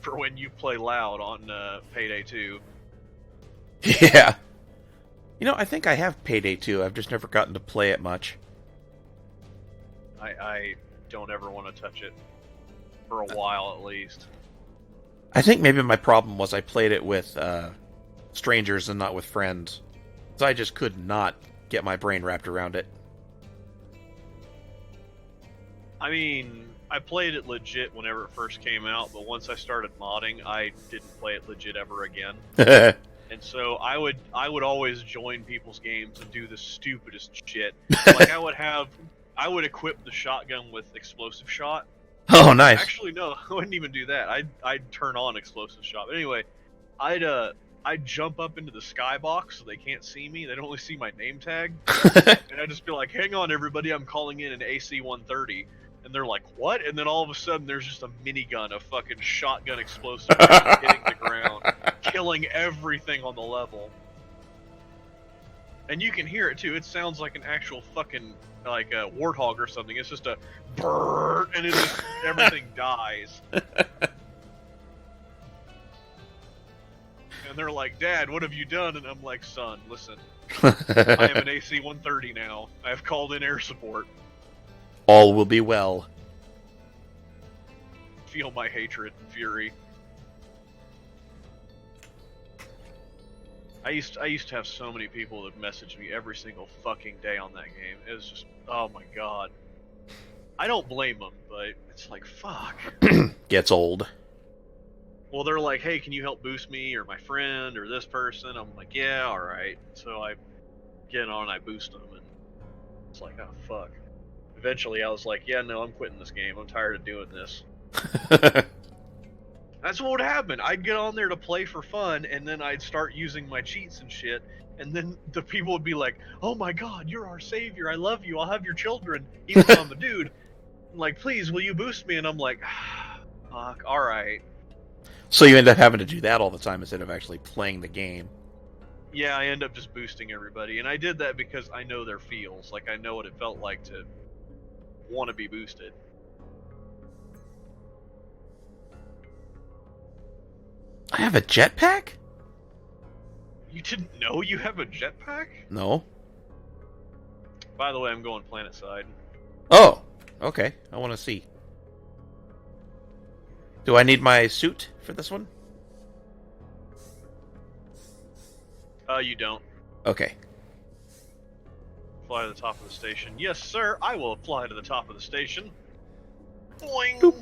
for when you play loud on Payday 2. Yeah. You know, I think I have Payday 2. I've just never gotten to play it much. I don't ever want to touch it. For a while, at least. I think maybe my problem was I played it with strangers and not with friends. So I just could not get my brain wrapped around it. I mean, I played it legit whenever it first came out, but once I started modding, I didn't play it legit ever again. And so I would always join people's games and do the stupidest shit. Like I would equip the shotgun with explosive shot. Oh, nice. Actually, no, I wouldn't even do that. I'd turn on explosive shot. But anyway, I'd jump up into the skybox so they can't see me. They'd only see my name tag. And I'd just be like, hang on, everybody, I'm calling in an AC-130. And they're like, what? And then all of a sudden, there's just a minigun, a fucking shotgun explosive hitting the ground, killing everything on the level. And you can hear it, too. It sounds like an actual fucking, like a warthog or something. It's just a brrrr, and it just, everything dies. And they're like, Dad, what have you done? And I'm like, son, listen. I am an AC-130 now. I have called in air support. All will be well. Feel my hatred and fury. I used to have so many people that messaged me every single fucking day on that game. It was just, oh my god. I don't blame them, but it's like, fuck. Gets old. Well, they're like, hey, can you help boost me or my friend or this person? I'm like, yeah, alright. So I get on and I boost them, and it's like, oh fuck. Eventually I was like, yeah, no, I'm quitting this game. I'm tired of doing this. That's what would happen. I'd get on there to play for fun, and then I'd start using my cheats and shit, and then the people would be like, oh my god, you're our savior, I love you, I'll have your children, even though I'm a dude. I'm like, please, will you boost me? And I'm like, fuck, alright. So you end up having to do that all the time instead of actually playing the game. Yeah, I end up just boosting everybody, and I did that because I know their feels. Like, I know what it felt like to want to be boosted. I have a jetpack? You didn't know you have a jetpack? No. By the way, I'm going planet side. Oh, okay. I want to see. Do I need my suit for this one? You don't. Okay. Fly to the top of the station. Yes, sir, I will fly to the top of the station. Boing! Boop.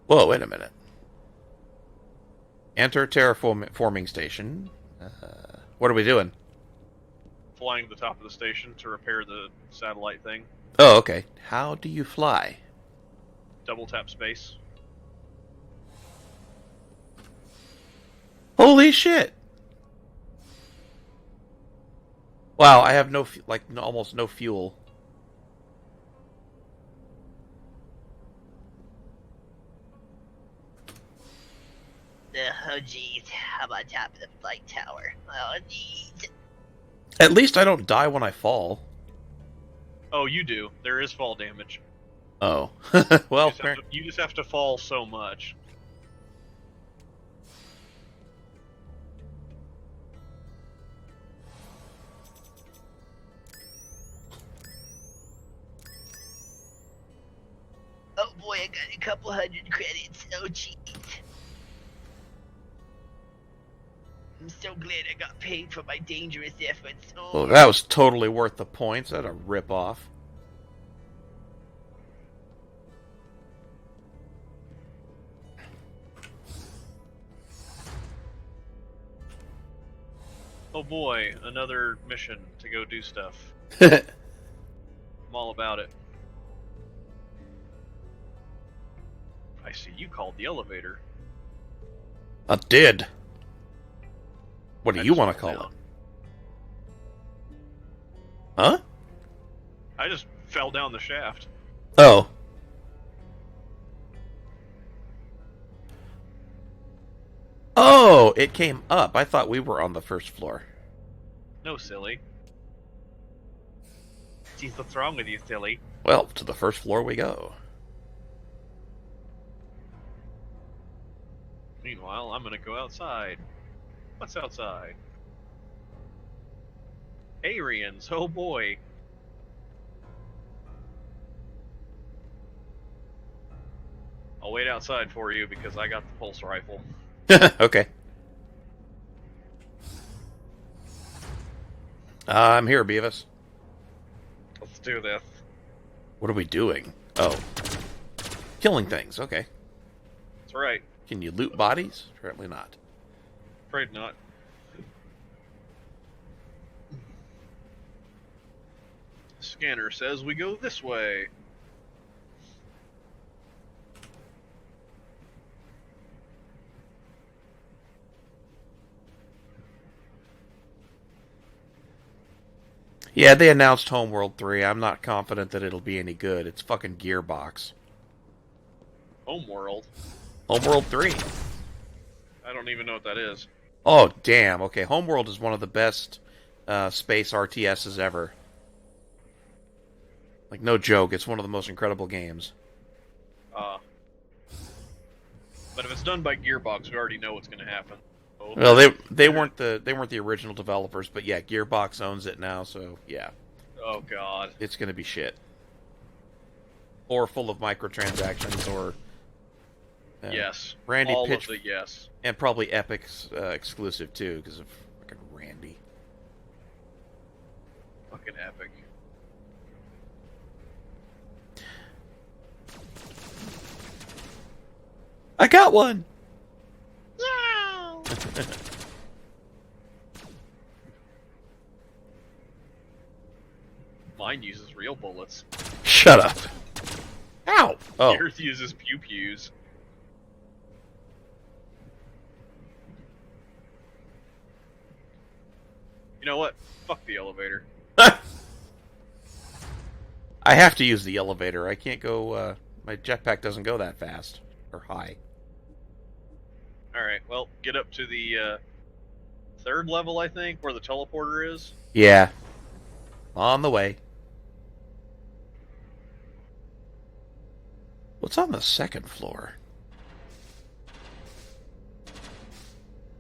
Whoa, wait a minute. Enter terraforming station. What are we doing? Flying to the top of the station to repair the satellite thing. Oh, okay. How do you fly? Double tap space. Holy shit! Wow, I have almost no fuel. Oh jeez, I'm on top of the flight tower. Oh jeez. At least I don't die when I fall. Oh, you do. There is fall damage. Oh. Well, you just have to fall so much. Oh boy, I got a couple hundred credits. Oh jeez. I'm so glad I got paid for my dangerous efforts. well, that was totally worth the points. That's a rip-off. Oh boy, another mission to go do stuff. I'm all about it. I see you called the elevator. I did. What do you want to call it? Huh? I just fell down the shaft. Oh. Oh, it came up. I thought we were on the first floor. No, silly. Geez, what's wrong with you, silly? Well, to the first floor we go. Meanwhile, I'm gonna go outside. What's outside? Arians, oh boy. I'll wait outside for you because I got the pulse rifle. Okay. I'm here, Beavis. Let's do this. What are we doing? Oh. Killing things, okay. That's right. Can you loot bodies? Apparently not. Afraid not. Scanner says we go this way. Yeah, they announced Homeworld 3. I'm not confident that it'll be any good. It's fucking Gearbox. Homeworld? Homeworld 3. I don't even know what that is. Oh, damn. Okay, Homeworld is one of the best space RTSs ever. Like, no joke, it's one of the most incredible games. But if it's done by Gearbox, we already know what's going to happen. So, Well, they weren't the original developers, but yeah, Gearbox owns it now, so yeah. oh god. It's going to be shit. Or full of microtransactions, or Yes. Randy all Pitch, of the yes. and probably Epic's exclusive too, because of fucking Randy. Fucking epic. I got one. No! Mine uses real bullets. Shut up. Ow. Oh. Yours uses pew-pews. You know what? Fuck the elevator. I have to use the elevator. I can't go. My jetpack doesn't go that fast or high. Alright, well, get up to the third level, I think, where the teleporter is. Yeah. On the way. What's on the second floor?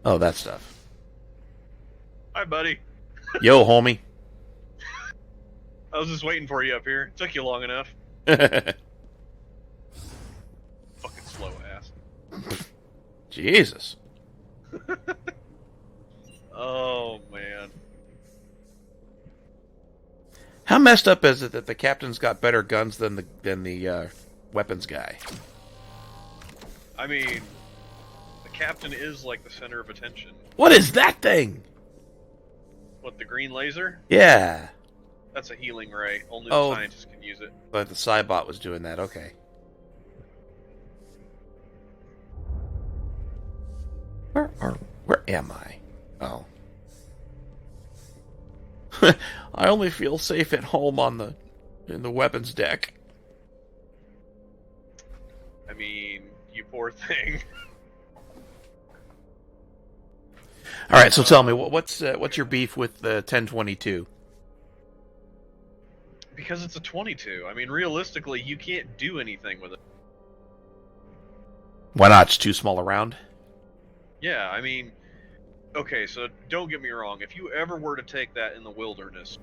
Oh, that stuff. Hi, buddy. Yo, homie. I was just waiting for you up here. Took you long enough. Fucking slow ass. Jesus. Oh, man. How messed up is it that the captain's got better guns than the weapons guy? I mean, the captain is like the center of attention. What is that thing? What, the green laser? Yeah. That's a healing ray. Only Oh. the scientists can use it. But the Cybot was doing that. Okay. Where am I? Oh. I only feel safe at home in the weapons deck. I mean, you poor thing. All right, so tell me what's your beef with the 1022? Because it's a 22. I mean, realistically, you can't do anything with it. Why not? It's too small around. Yeah, I mean, okay, so don't get me wrong. If you ever were to take that in the wilderness,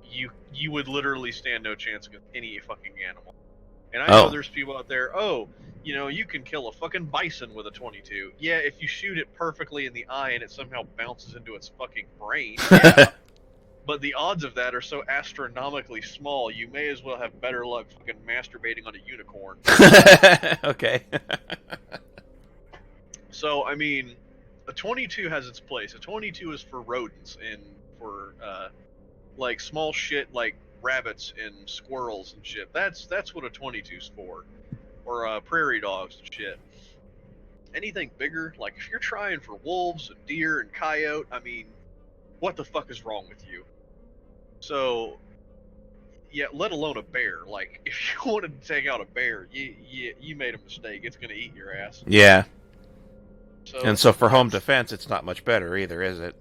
you would literally stand no chance against any fucking animal. And I know there's people out there, you know, you can kill a fucking bison with a 22. Yeah, if you shoot it perfectly in the eye and it somehow bounces into its fucking brain, yeah. But the odds of that are so astronomically small, you may as well have better luck fucking masturbating on a unicorn. Okay. So, I mean, a 22 has its place. A 22 is for rodents and for, like, small shit like rabbits and squirrels and shit. That's what a 22's for. Or, prairie dogs and shit. Anything bigger, like, if you're trying for wolves and deer and coyote, I mean, what the fuck is wrong with you? So, yeah, let alone a bear. Like, if you wanted to take out a bear, you made a mistake. It's gonna eat your ass. Yeah. So, And so for home defense, it's not much better either, is it?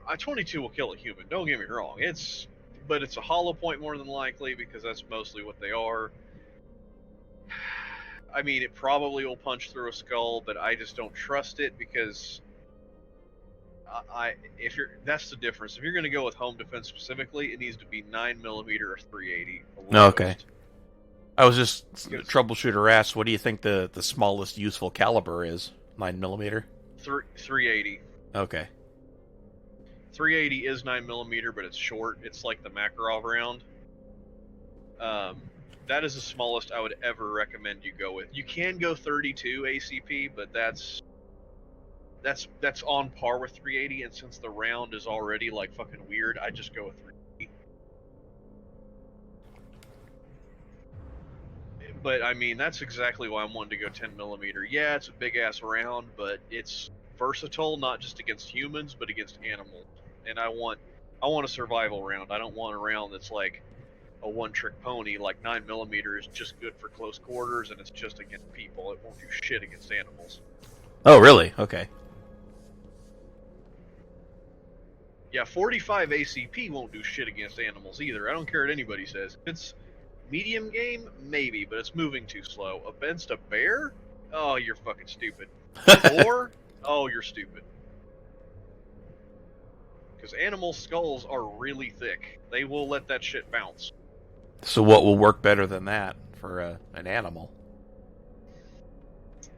A 22 will kill a human. Don't get me wrong. It's but it's a hollow point more than likely because that's mostly what they are. I mean, it probably will punch through a skull, but I just don't trust it because that's the difference. If you're going to go with home defense specifically, it needs to be 9mm or 380. Okay. I was just troubleshooter asked, what do you think the smallest useful caliber is? 9mm. 380. Okay. 380 is 9mm, but it's short. It's like the Makarov round. That is the smallest I would ever recommend you go with. You can go 32 ACP, but that's on par with 380. And since the round is already like fucking weird, I just go with 380. But I mean, that's exactly why I'm wanting to go 10mm. Yeah, it's a big ass round, but it's versatile, not just against humans, but against animals. And I want a survival round. I don't want a round that's like a one-trick pony. Like 9mm is just good for close quarters, and it's just against people. It won't do shit against animals. Oh, really? Okay. Yeah, 45 ACP won't do shit against animals either. I don't care what anybody says. If it's medium game, maybe, but it's moving too slow. Against a bear? Oh, you're fucking stupid. Or, oh, you're stupid. Because animal skulls are really thick. They will let that shit bounce. So what will work better than that for an animal?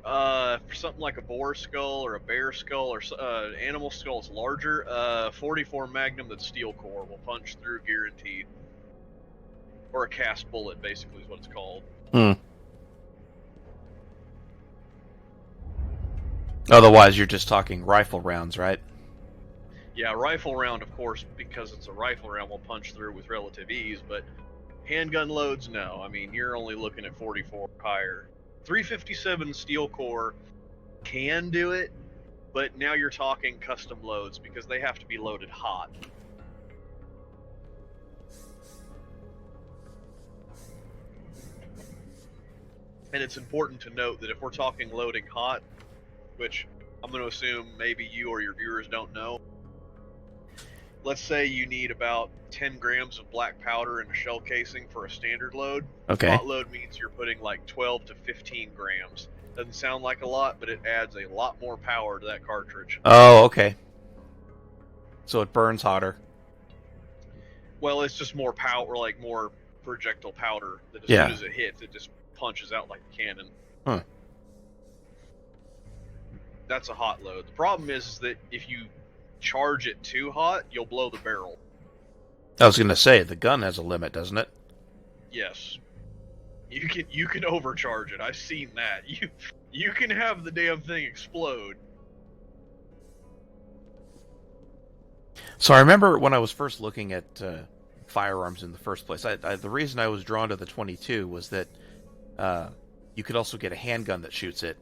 For something like a boar skull or a bear skull or animal skull is larger, 44 Magnum that's steel core will punch through guaranteed. Or a cast bullet, basically, is what it's called. Otherwise, you're just talking rifle rounds, right? Yeah, rifle round, of course, because it's a rifle round, will punch through with relative ease, but handgun loads, no. I mean, you're only looking at 44 higher. 357 steel core can do it, but now you're talking custom loads because they have to be loaded hot. And it's important to note that if we're talking loading hot, which I'm going to assume maybe you or your viewers don't know, let's say you need about 10 grams of black powder in a shell casing for a standard load. Okay. Hot load means you're putting like 12 to 15 grams. Doesn't sound like a lot, but it adds a lot more power to that cartridge. Oh, okay. So it burns hotter. Well, it's just more power, like more projectile powder that as Yeah. soon as it hits, it just punches out like a cannon. Huh. That's a hot load. The problem is that if you charge it too hot, you'll blow the barrel. I was going to say, the gun has a limit, doesn't it? Yes. You can overcharge it. I've seen that. You can have the damn thing explode. So I remember when I was first looking at firearms in the first place, the reason I was drawn to the 22 was that you could also get a handgun that shoots it.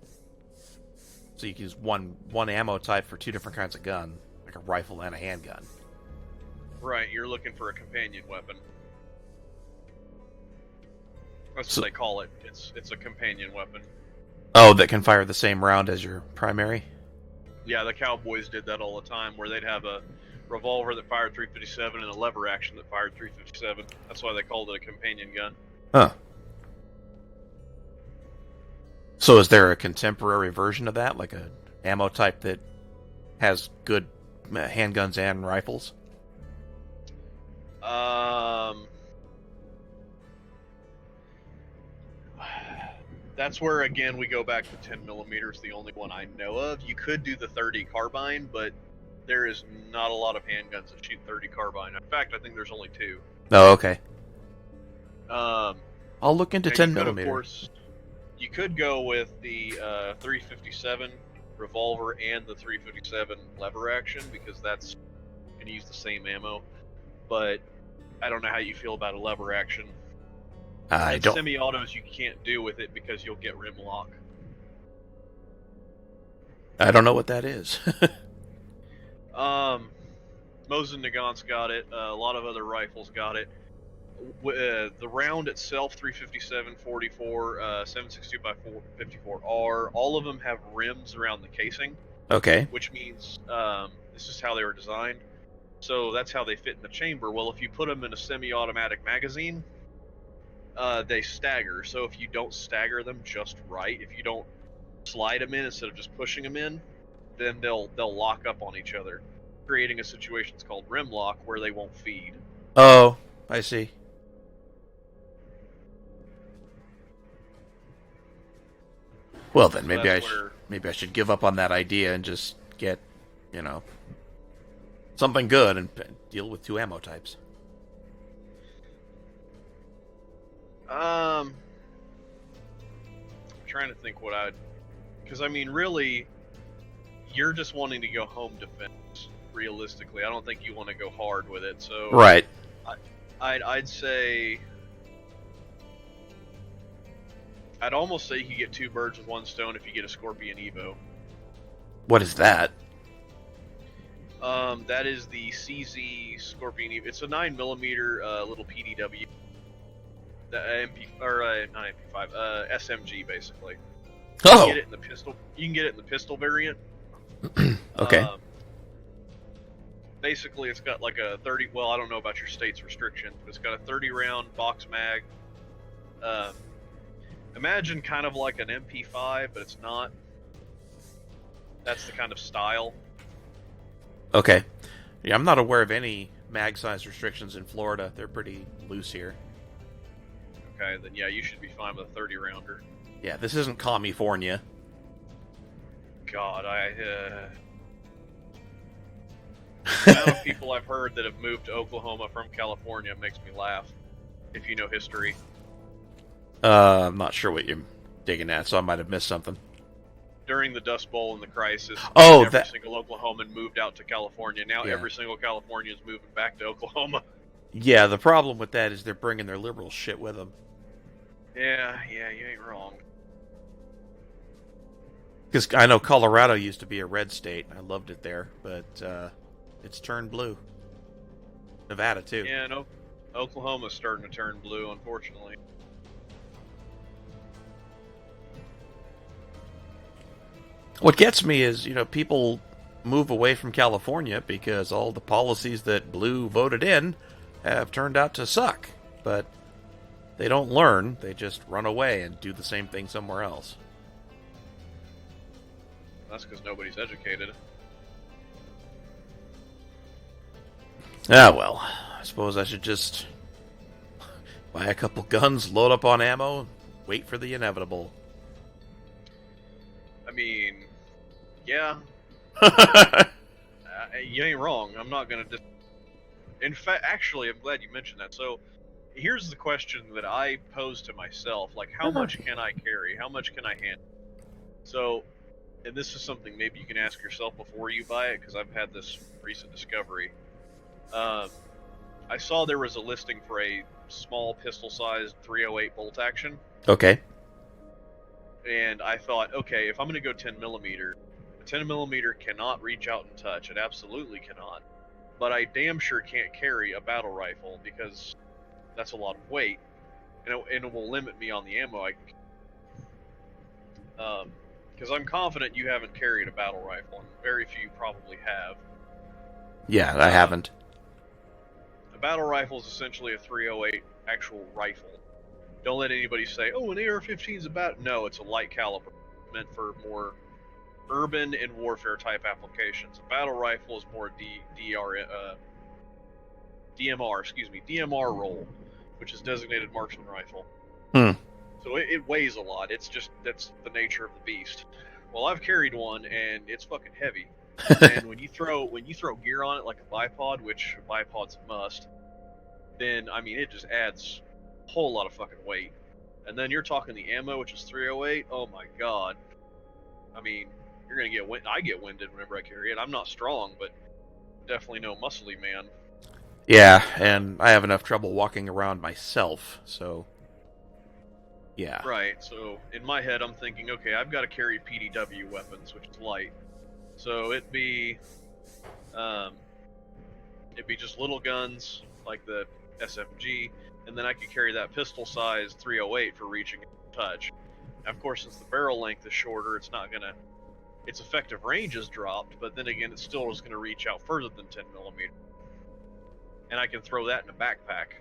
So you can use one ammo type for two different kinds of gun, like a rifle and a handgun. Right, you're looking for a companion weapon. That's what they call it. It's a companion weapon. Oh, that can fire the same round as your primary? Yeah, the cowboys did that all the time, where they'd have a revolver that fired 357 and a lever action that fired 357. That's why they called it a companion gun. Huh. So is there a contemporary version of that, like a ammo type that has good handguns and rifles? That's where, again, we go back to 10mm, is the only one I know of. You could do the 30 carbine, but there is not a lot of handguns that shoot 30 carbine. In fact, I think there's only 2. Oh, okay. I'll look into 10mm. Of course, you could go with the 357 revolver and the 357 lever action, because that's going to use the same ammo. But I don't know how you feel about a lever action. I don't. Semi-autos you can't do with it because you'll get rim lock. I don't know what that is. Mosin Nagant's got it. A lot of other rifles got it. The round itself, 357, 44, 762 by 54R, all of them have rims around the casing. Okay. Which means this is how they were designed. So that's how they fit in the chamber. Well, if you put them in a semi-automatic magazine, they stagger. So if you don't stagger them just right, if you don't slide them in instead of just pushing them in, then they'll lock up on each other, creating a situation that's called rim lock, where they won't feed. Oh, I see. Well, then So maybe that's where maybe I should give up on that idea and just get, you know, something good and deal with 2 ammo types. I'm trying to think what I'd, because I mean, really, you're just wanting to go home defense. Realistically, I don't think you want to go hard with it. So Right. I'd say, I'd almost say you could get 2 birds with 1 stone if you get a Scorpion Evo. What is that? That is the CZ Scorpion Evo. It's a 9mm little PDW. The MP or not MP5, SMG basically. You Oh. can get it in the pistol. You can get it in the pistol variant. Okay. Basically, it's got like a 30. Well, I don't know about your state's restrictions, but it's got a 30-round box mag. Imagine kind of like an MP5, but it's not. That's the kind of style. Okay. Yeah, I'm not aware of any mag size restrictions in Florida. They're pretty loose here. Okay, then yeah, you should be fine with a 30-rounder. Yeah, this isn't California. God, the amount of people I've heard that have moved to Oklahoma from California makes me laugh. If you know history. I'm not sure what you're digging at, so I might have missed something. During the Dust Bowl and the crisis, Oh, every single Oklahoman moved out to California. Now Yeah. every single Californian is moving back to Oklahoma. Yeah, the problem with that is they're bringing their liberal shit with them. Yeah, you ain't wrong. Because I know Colorado used to be a red state. I loved it there, but it's turned blue. Nevada, too. Yeah, no, Oklahoma's starting to turn blue, unfortunately. What gets me is, people move away from California because all the policies that blue voted in have turned out to suck. But they don't learn. They just run away and do the same thing somewhere else. That's because nobody's educated. Ah, well, I suppose I should just buy a couple guns, load up on ammo, wait for the inevitable. I mean, yeah, you ain't wrong. I'm not gonna just. In fact, actually, I'm glad you mentioned that. So, here's the question that I pose to myself: like, how much can I carry? How much can I handle? So, and this is something maybe you can ask yourself before you buy it, because I've had this recent discovery. I saw there was a listing for a small pistol-sized 308 bolt action. Okay. And I thought, okay, if I'm going to go 10mm, a 10mm cannot reach out and touch. It absolutely cannot. But I damn sure can't carry a battle rifle, because that's a lot of weight, and it will limit me on the ammo I can. Because I'm confident you haven't carried a battle rifle, and very few probably have. Yeah, I haven't. A battle rifle is essentially a 308 actual rifle. Don't let anybody say, oh, an AR-15 is about... No, it's a light caliber, meant for more urban and warfare type applications. A battle rifle is more DMR roll, which is designated marksman rifle. So it weighs a lot. It's just, that's the nature of the beast. Well, I've carried one, and it's fucking heavy. And when you throw gear on it like a bipod, which a bipod's a must, then I mean it just adds a whole lot of fucking weight. And then you're talking the ammo, which is 308. Oh my god. I mean, you're gonna get I get winded whenever I carry it. I'm not strong, but definitely no muscly man. Yeah, and I have enough trouble walking around myself, so yeah. Right. So in my head, I'm thinking, okay, I've got to carry PDW weapons, which is light. So it'd be just little guns like the SMG, and then I could carry that pistol-sized 308 for reaching and touch. Now, of course, since the barrel length is shorter, it's not gonna. Its effective range is dropped, but then again, it still is gonna reach out further than 10mm. and I can throw that in a backpack.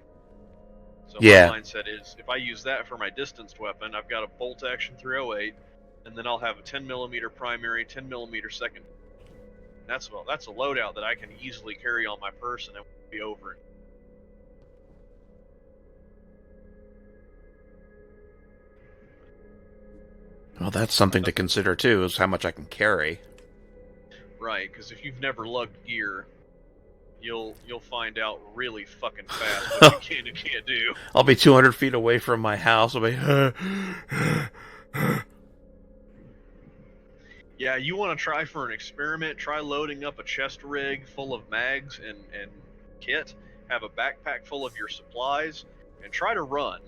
So Yeah. my mindset is, if I use that for my distanced weapon, I've got a bolt action 308, and then I'll have a 10mm primary, 10mm second. That's a loadout that I can easily carry on my person and be over it. Well, that's something to consider too, is how much I can carry. Right, because if you've never lugged gear, you'll find out really fucking fast what you can and can't do. I'll be 200 feet away from my house. I'll be. Yeah, you want to try for an experiment, try loading up a chest rig full of mags and kit, have a backpack full of your supplies, and try to run.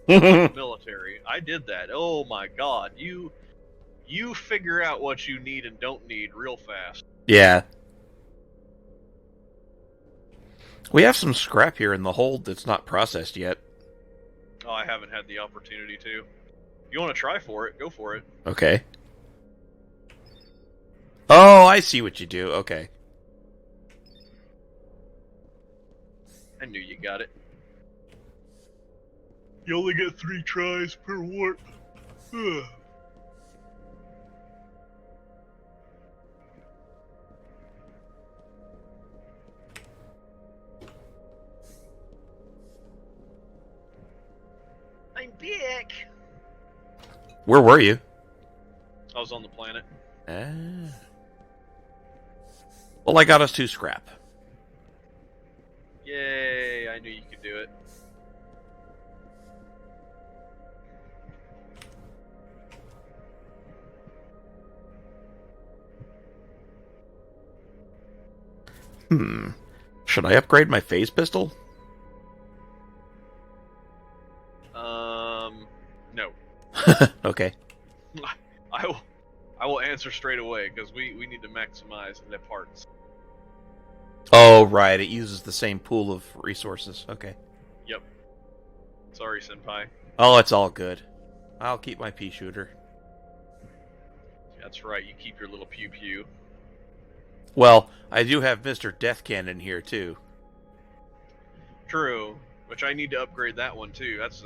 Like the military. I did that. Oh my god, you figure out what you need and don't need real fast. Yeah. We have some scrap here in the hold that's not processed yet. Oh, I haven't had the opportunity to. If you want to try for it, go for it. Okay. Oh, I see what you do. Okay. I knew you got it. You only get 3 tries per warp. I'm back. Where were you? I was on the planet. Well, I got us 2 scrap. Yay, I knew you could do it. Should I upgrade my phase pistol? No. Okay. I will answer straight away, because we need to maximize the parts. Oh, right. It uses the same pool of resources. Okay. Yep. Sorry, Senpai. Oh, it's all good. I'll keep my pea shooter. That's right, you keep your little pew-pew. Well, I do have Mr. Death Cannon here, too. True. Which I need to upgrade that one, too. That's,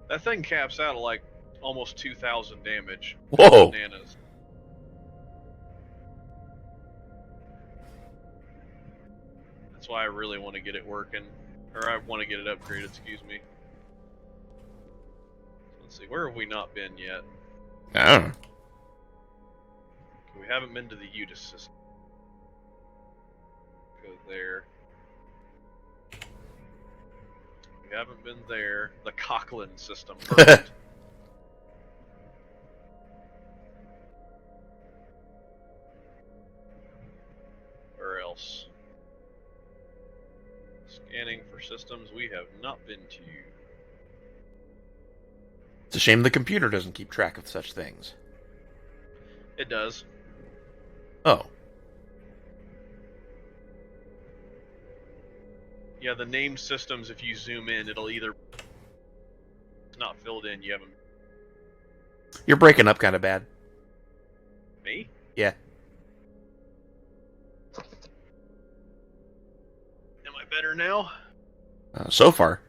that thing caps out at, like, almost 2,000 damage. Whoa! Bananas. That's why I really want to get it working. Or I want to get it upgraded, excuse me. Let's see, where have we not been yet? I don't know. We haven't been to the Udis system. Go there. We haven't been there. The Cochlin system. Perfect. Where else? Scanning for systems we have not been to. It's a shame the computer doesn't keep track of such things. It does. Oh. Yeah, the named systems, if you zoom in, it'll either... It's not filled in, you haven't... You're breaking up kind of bad. Me? Yeah. Am I better now? So far.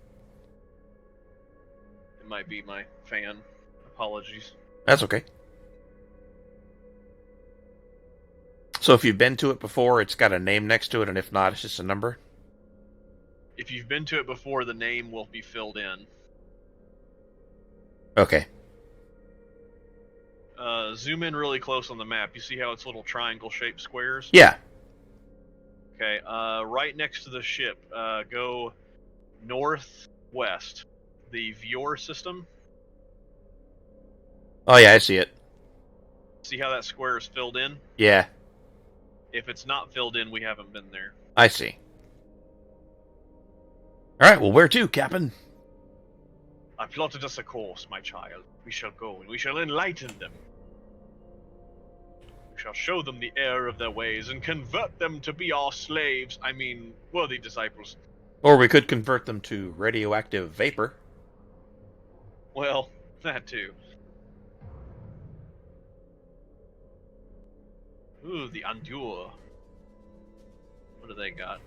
It might be my fan. Apologies. That's okay. So if you've been to it before, it's got a name next to it, and if not, it's just a number? If you've been to it before, the name will be filled in. Okay. Zoom in really close on the map. You see how it's little triangle-shaped squares? Yeah. Okay, right next to the ship, go northwest. The viewer system. Oh, yeah, I see it. See how that square is filled in? Yeah, If it's not filled in, we haven't been there. I see. All right, well, where to, Captain? I plotted us a course, my child. We shall go, and we shall enlighten them. We shall show them the error of their ways, and convert them to be our slaves. I mean, worthy disciples. Or we could convert them to radioactive vapor. Well, that too. Ooh, the Endure. What do they got?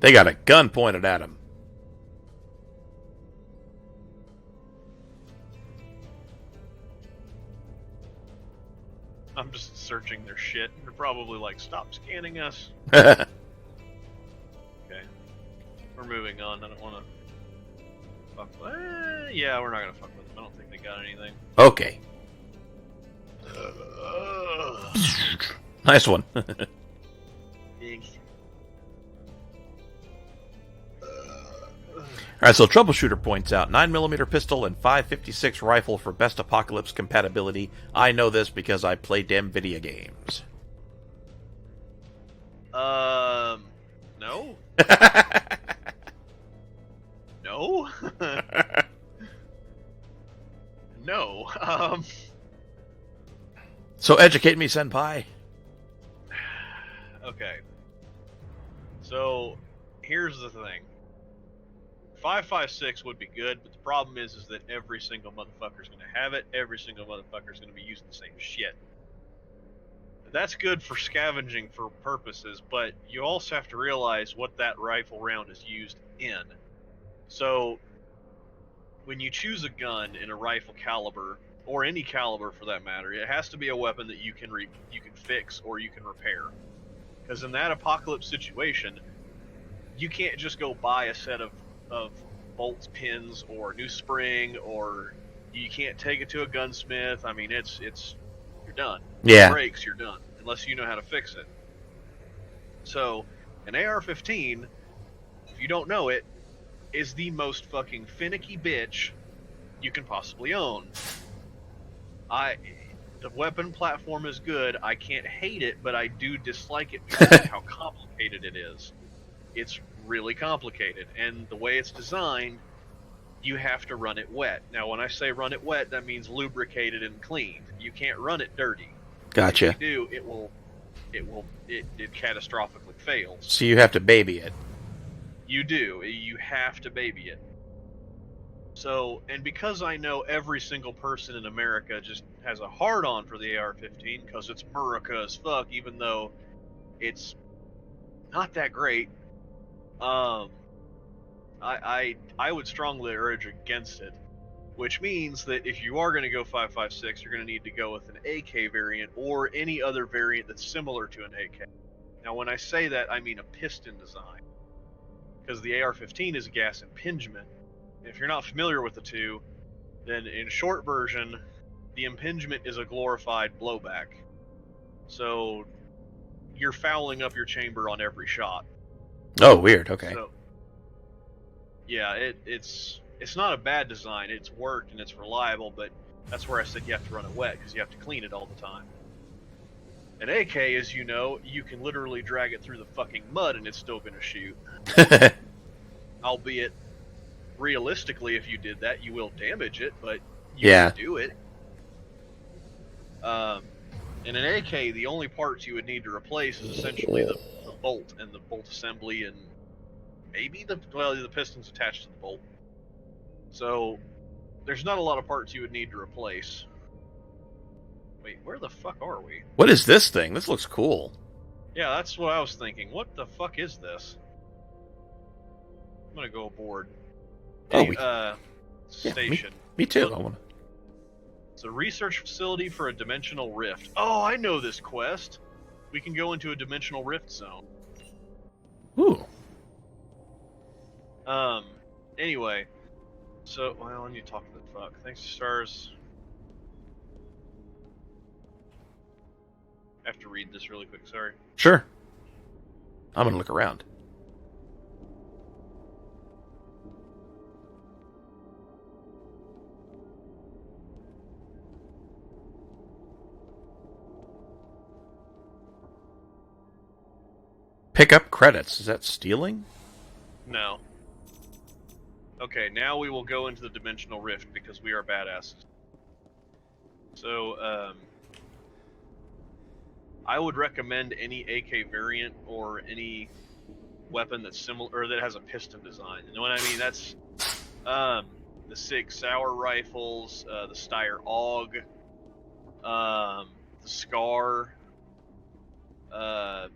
They got a gun pointed at him. I'm just searching their shit. They're probably like, stop scanning us. Okay. Okay. We're moving on. I don't want to fuck. Yeah, we're not gonna fuck with them. I don't think they got anything. Okay. Nice one. Thanks. Alright, so Troubleshooter points out 9mm pistol and 5.56 rifle for best apocalypse compatibility. I know this because I play damn video games. No. No. No. So educate me, senpai. Okay. So, here's the thing. 5.56 would be good, but the problem is that every single motherfucker's going to have it. Every single motherfucker's going to be using the same shit. That's good for scavenging for purposes, but you also have to realize what that rifle round is used in. So, when you choose a gun in a rifle caliber, or any caliber for that matter, it has to be a weapon that you can fix or you can repair. Because in that apocalypse situation, you can't just go buy a set of bolts, pins, or new spring, or you can't take it to a gunsmith. I mean, it's you're done. Yeah. It breaks, you're done, unless you know how to fix it. So, an AR-15, if you don't know it, is the most fucking finicky bitch you can possibly own. The weapon platform is good. I can't hate it, but I do dislike it because of how complicated it is. It's really complicated, and the way it's designed, you have to run it wet. Now, when I say run it wet, that means lubricated and cleaned. You can't run it dirty. Gotcha. If you do, it catastrophically fails. So you have to baby it. You do. You have to baby it. So, and because I know every single person in America just has a hard-on for the AR-15 because it's America as fuck, even though it's not that great. I would strongly urge against it, which means that if you are going to go 5.56, you're going to need to go with an AK variant or any other variant that's similar to an AK. Now, when I say that, I mean a piston design, because the AR-15 is a gas impingement. If you're not familiar with the two, then in short version, the impingement is a glorified blowback. So you're fouling up your chamber on every shot. Oh, weird. Okay. So, yeah, it's not a bad design. It's worked and it's reliable, but that's where I said you have to run it wet because you have to clean it all the time. An AK, as you know, you can literally drag it through the fucking mud and it's still going to shoot. Albeit, realistically, if you did that, you will damage it, but you can do it. In an AK, the only parts you would need to replace is essentially the bolt and the bolt assembly, and maybe the piston's attached to the bolt. So there's not a lot of parts you would need to replace. Wait, where the fuck are we? What is this thing? This looks cool. Yeah, that's what I was thinking. What the fuck is this? I'm gonna go aboard. Station. Me too. It's a research facility for a dimensional rift. Oh, I know this quest. We can go into a dimensional rift zone. Ooh. Anyway, so I need to talk to the fuck. Thanks to stars. I have to read this really quick. Sorry. Sure. I'm gonna look around. Pick up credits. Is that stealing? No. Okay, now we will go into the dimensional rift because we are badasses. So, I would recommend any AK variant or any weapon that's similar or that has a piston design. And when I mean that's, the Sig Sauer rifles, the Steyr AUG, the Scar. I'm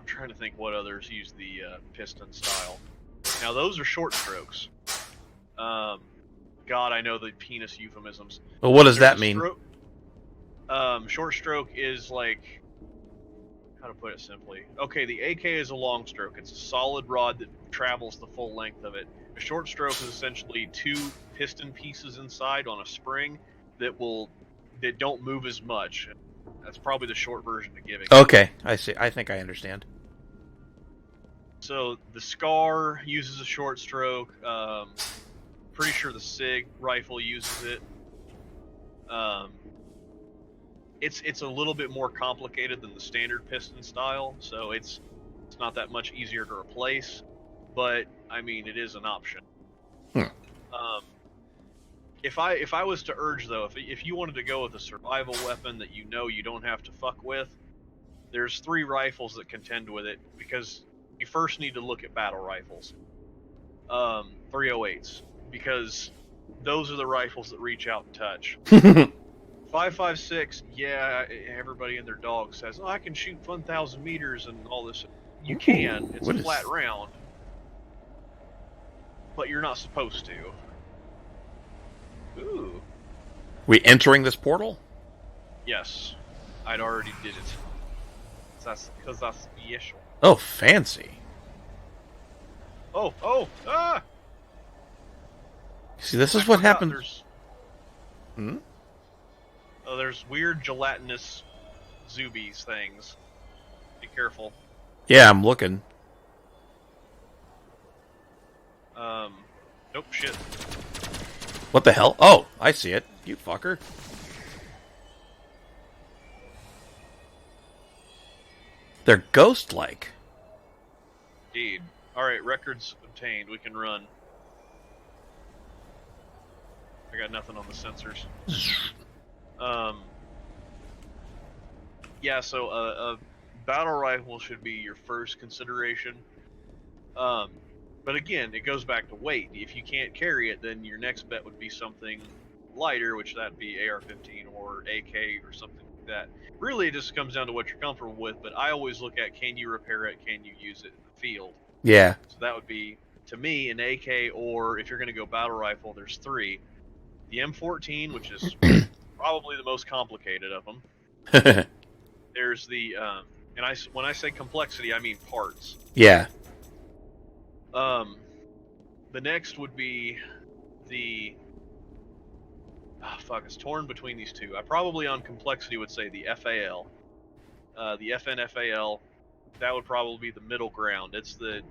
trying to think what others use the piston style. Now those are short strokes. God, I know the penis euphemisms. Well, what does There's that a mean? Short stroke is like, how to put it simply. Okay, the AK is a long stroke. It's a solid rod that travels the full length of it. A short stroke is essentially two piston pieces inside on a spring that don't move as much. That's probably the short version of giving. Okay, I see. I think I understand. So the Scar uses a short stroke. Pretty sure the Sig rifle uses it. It's a little bit more complicated than the standard piston style, so it's not that much easier to replace. But I mean, it is an option. If I was to urge though, if you wanted to go with a survival weapon that you know you don't have to fuck with, there's 3 rifles that contend with it, because you first need to look at battle rifles. 308s, because those are the rifles that reach out and touch. 5.56, yeah, everybody and their dog says, oh, I can shoot 1,000 meters and all this. You can, it's a flat round, but you're not supposed to. Ooh. We entering this portal? Yes, I'd already did it. Because that's special. Oh, fancy. Oh, ah! See, this is what happens. Oh, there's weird gelatinous Zubies things. Be careful. Yeah, I'm looking. Nope, shit. What the hell? Oh, I see it. You fucker. They're ghost-like. Indeed. Alright, records obtained. We can run. I got nothing on the sensors. Yeah, so a battle rifle should be your first consideration. But again, it goes back to weight. If you can't carry it, then your next bet would be something lighter, which that'd be AR-15 or AK or something like that. Really, it just comes down to what you're comfortable with, but I always look at, can you repair it, can you use it in the field? Yeah. So that would be, to me, an AK, or if you're going to go battle rifle, there's 3. The M14, which is probably the most complicated of them. There's the, when I say complexity, I mean parts. Yeah. The next would be the, it's torn between these two. I probably on complexity would say the FAL. The FNFAL, that would probably be the middle ground. It's the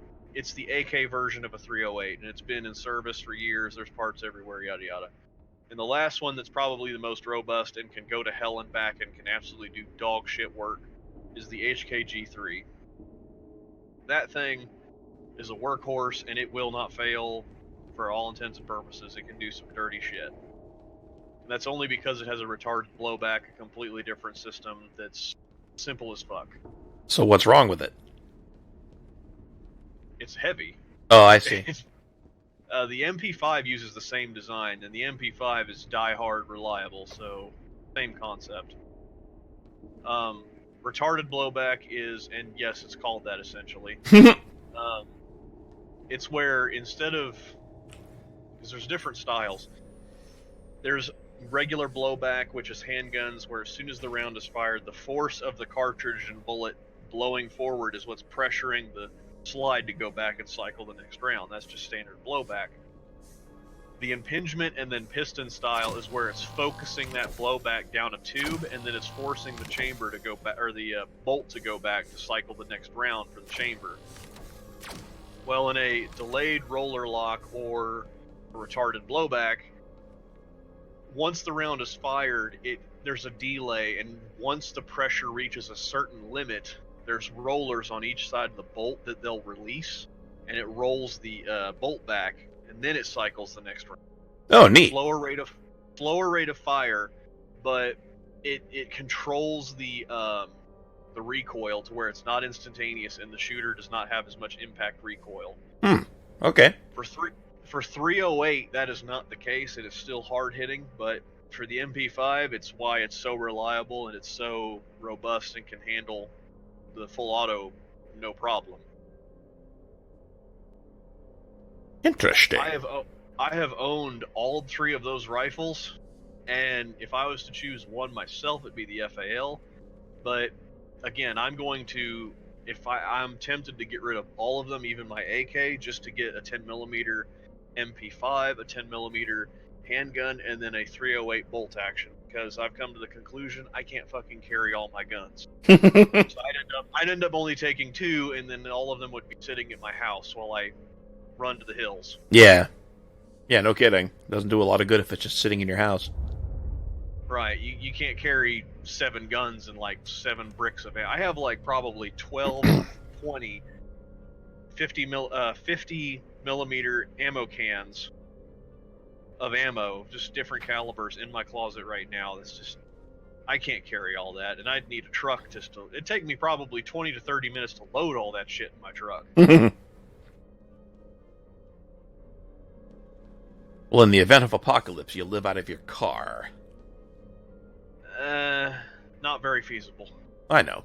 AK version of a 308, and it's been in service for years. There's parts everywhere, yada yada. And the last one that's probably the most robust and can go to hell and back and can absolutely do dog shit work is the HKG3. That thing is a workhorse, and it will not fail for all intents and purposes. It can do some dirty shit. And that's only because it has a retarded blowback, a completely different system that's simple as fuck. So what's wrong with it? It's heavy. Oh, I see. The MP5 uses the same design, and the MP5 is die-hard reliable, so same concept. Retarded blowback is, and yes, it's called that essentially. It's where instead of, because there's different styles. There's regular blowback, which is handguns, where as soon as the round is fired, the force of the cartridge and bullet blowing forward is what's pressuring the slide to go back and cycle the next round. That's just standard blowback. The impingement and then piston style is where it's focusing that blowback down a tube, and then it's forcing the chamber to go back, or the bolt to go back to cycle the next round for the chamber. Well, in a delayed roller lock or a retarded blowback, once the round is fired, there's a delay, and once the pressure reaches a certain limit, there's rollers on each side of the bolt that they'll release, and it rolls the bolt back, and then it cycles the next round. Oh, neat. Slower rate of fire, but it controls the recoil to where it's not instantaneous, and the shooter does not have as much impact recoil. Okay. For 308, that is not the case. It is still hard hitting, but for the MP5, it's why it's so reliable and it's so robust and can handle the full auto no problem. Interesting. I have owned all 3 of those rifles, and if I was to choose one myself, it'd be the FAL. But again, I'm tempted to get rid of all of them, even my AK, just to get a 10mm MP5, a 10mm handgun, and then a 308 bolt action. Because I've come to the conclusion I can't fucking carry all my guns. So I'd end up only taking 2, and then all of them would be sitting at my house while I run to the hills. Yeah. Yeah, no kidding. Doesn't do a lot of good if it's just sitting in your house. Right, you can't carry 7 guns and like 7 bricks of ammo. I have like probably 12, 20, 50 millimeter ammo cans of ammo, just different calibers in my closet right now. That's just, I can't carry all that, and I'd need a truck just to. It'd take me probably 20 to 30 minutes to load all that shit in my truck. Well, in the event of apocalypse, you live out of your car. Not very feasible. I know.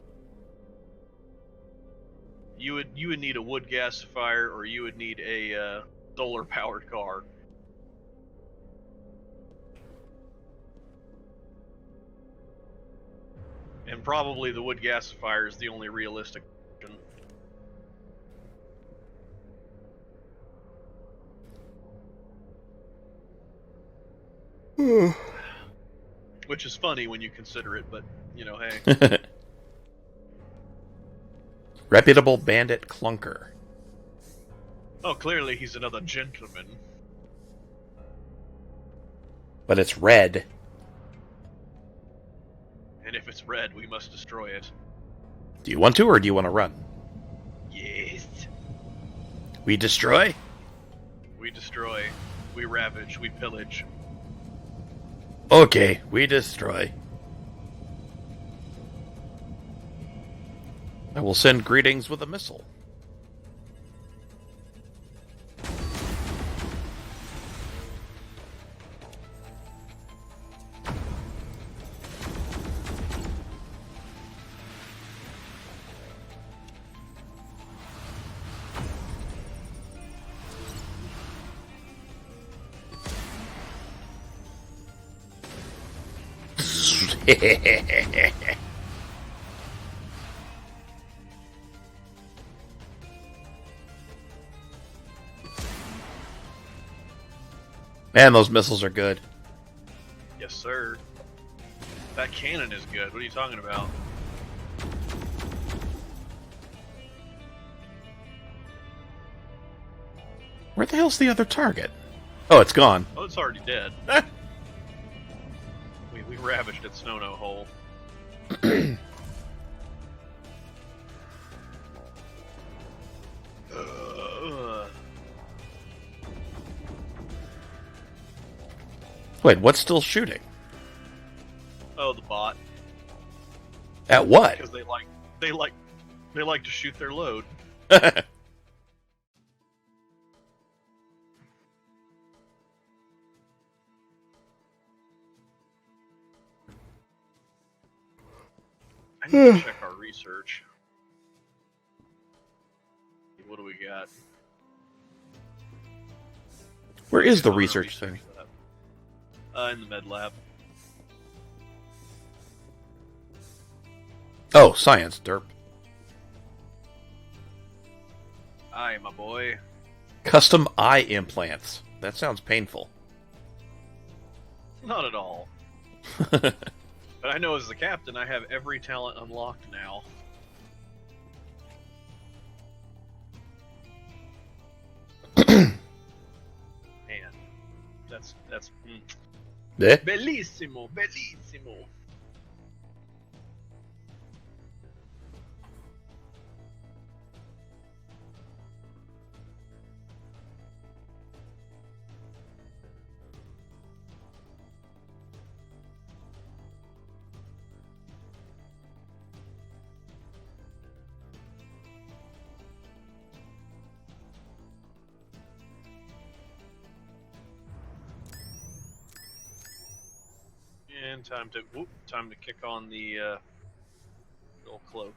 You would need a wood gasifier, or you would need a solar powered car. And probably the wood gasifier is the only realistic option. Which is funny when you consider it, but, you know, hey. Reputable bandit clunker. Oh, clearly he's another gentleman. But it's red. And if it's red, we must destroy it. Do you want to, or do you want to run? Yes. We destroy? We destroy. We ravage. We pillage. Okay, we destroy. I will send greetings with a missile. Man, those missiles are good. Yes, sir. That cannon is good. What are you talking about? Where the hell's the other target? Oh, it's gone. Oh, it's already dead. We ravaged its no-no hole. Wait, what's still shooting? Oh, the bot. At what? Because they like to shoot their load. I need to check our research. What do we got? Where is the research thing? In the med lab. Oh, science, derp. Aye, my boy. Custom eye implants. That sounds painful. Not at all. But I know as the captain, I have every talent unlocked now. Man, that's Eh? bellissimo, bellissimo. And time to kick on the little cloak.